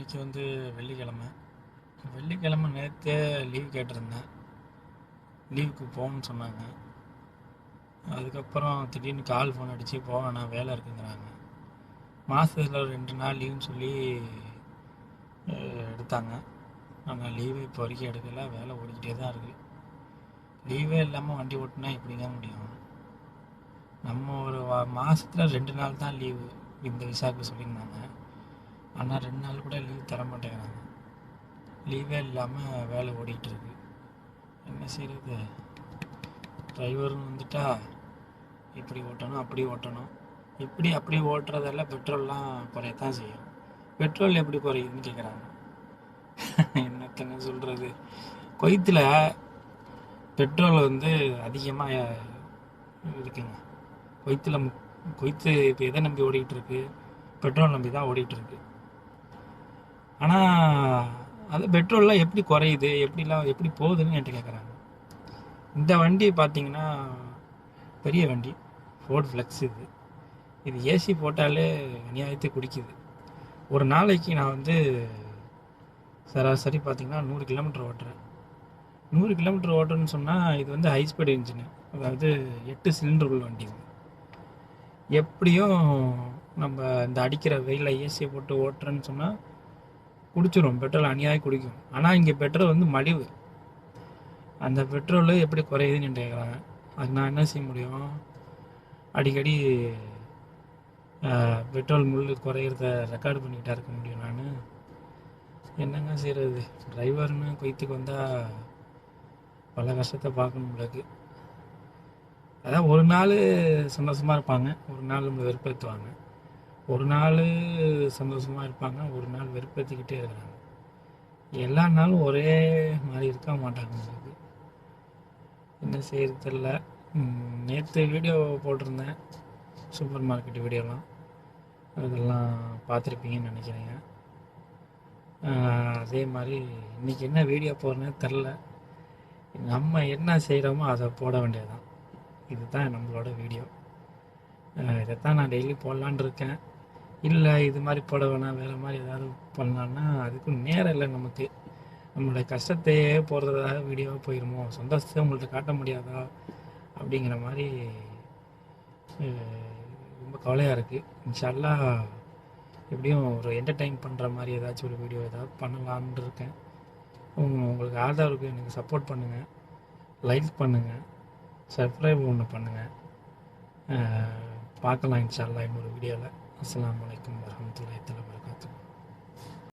இன்றைக்கி வந்து வெள்ளிக்கிழமை நேற்றே லீவ் கேட்டிருந்தேன். லீவுக்கு போகணுன்னு சொன்னாங்க. அதுக்கப்புறம் திடீர்னு ஃபோன் அடித்து போவேண்ணா வேலை இருக்குங்கிறாங்க. மாதத்தில் ஒரு 2 நாள் லீவுன்னு சொல்லி எடுத்தாங்க. ஆனால் லீவு இப்போ வரைக்கும் எடுக்கலை. வேலை ஓடிக்கிட்டே தான் இருக்குது. லீவே இல்லாமல் வண்டி ஓட்டினா எப்படிங்க முடியும்? நம்ம ஒரு மாதத்தில் 2 நாள் தான் லீவு இந்த விசாக்கு சொல்லியிருந்தாங்க. ஆனால் 2 நாள் கூட லீவ் தர மாட்டேங்கிறாங்க. லீவே இல்லாமல் வேலை ஓடிக்கிட்டு இருக்கு. என்ன செய்கிறது? டிரைவர்னு வந்துட்டா இப்படி ஓட்டணும் அப்படி ஓட்டணும். இப்படி அப்படி ஓட்டுறதெல்லாம் பெட்ரோல்லாம் குறையத்தான் செய்யும். பெட்ரோல் எப்படி குறையுதுன்னு கேட்குறாங்க. என்னத்தங்க சொல்கிறது? குவைத்தில் பெட்ரோல் வந்து அதிகமாக இருக்குங்க. குவைத்து இப்போ எதை நம்பி ஓடிக்கிட்டு இருக்கு? பெட்ரோல் நம்பி தான் ஓடிக்கிட்டு இருக்கு. ஆனால் அது பெட்ரோல்லாம் எப்படி குறையுது, எப்படி போகுதுன்னு என்கிட்ட கேட்குறாங்க. இந்த வண்டி பார்த்தீங்கன்னா பெரிய வண்டி, ஃபோர்ட் ஃப்ளெக்ஸ். இது ஏசி போட்டாலே அநியாயத்தை குடிக்குது. ஒரு நாளைக்கு நான் வந்து சராசரி பார்த்திங்கன்னா 100 கிலோமீட்டர் ஓட்டுறேன். 100 கிலோமீட்டர் ஓட்டுறேன்னு சொன்னால் இது வந்து ஹை ஸ்பீடு இன்ஜினு, அதாவது 8 சிலிண்டர் உள்ள வண்டி. இது எப்படியும் நம்ம இந்த அடிக்கிற வெயிலில் ஏசியை போட்டு ஓட்டுறேன்னு சொன்னால் குடிச்சிடும், பெட்ரோல் அநியாயம் குடிக்கும். ஆனால் இங்கே பெட்ரோல் வந்து மலிவு. அந்த பெட்ரோலு எப்படி குறையுதுன்னு கேட்குறாங்க. அதுக்கு நான் என்ன செய்ய முடியும்? அடிக்கடி பெட்ரோல் குறையிறத ரெக்கார்டு பண்ணிக்கிட்டா இருக்க முடியும். நான் என்னங்க செய்கிறது? டிரைவர்னு குவைத்துக்கு வந்தால் பல கஷ்டத்தை பார்க்கணும் உங்களுக்கு. அதான் ஒரு நாள் சந்தோஷமாக இருப்பாங்க, ஒரு நாள் நம்ம வெறுப்பேற்றுவாங்க. ஒரு நாள் சந்தோஷமாக இருப்பாங்க, ஒரு நாள் வெறுப்பேற்றிக்கிட்டே இருக்கிறாங்க. எல்லா நாளும் ஒரே மாதிரி இருக்க மாட்டாங்க உங்களுக்கு. என்ன செய்கிறது தெரியல. நேற்று வீடியோ போட்டிருந்தேன், சூப்பர் மார்க்கெட் வீடியோலாம். அதெல்லாம் பார்த்துருப்பீங்கன்னு நினைக்கிறேங்க. அதே மாதிரி இன்றைக்கி என்ன வீடியோ போடுறேன்னு தெரில. நம்ம என்ன செய்கிறோமோ அதை போட வேண்டியதுதான். இதுதான் நம்மளோட வீடியோ. இதைத்தான் நான் டெய்லி போடலான் இருக்கேன். இல்லை இது மாதிரி போட வேணாம், வேறு மாதிரி ஏதாவது பண்ணலான்னா அதுக்கும் நேரம் இல்லை நமக்கு. நம்மளுடைய கஷ்டத்தையே போடுறதாக வீடியோவாக போயிடுமோ, சந்தோஷத்தை உங்கள்கிட்ட காட்ட முடியாதா அப்படிங்கிற மாதிரி ரொம்ப கவலையாக இருக்குது. இன்ஷா அல்லாஹ் எப்படியும் ஒரு என்டர்டெயின் பண்ணுற மாதிரி ஏதாச்சும் ஒரு வீடியோ ஏதாவது பண்ணலான்னு இருக்கேன். உங்களுக்கு ஆதரவுக்கு எனக்கு சப்போர்ட் பண்ணுங்கள், லைக் பண்ணுங்கள், சப்ஸ்கிரைப் ஒன்று பண்ணுங்கள். பார்க்கலாம் இன்ஷா அல்லாஹ் இன்னொரு வீடியோவில். அஸ்ஸலாமு அலைக்கும் வரஹ்மத்துல்லாஹி தஆலா வபரகாத்துஹு.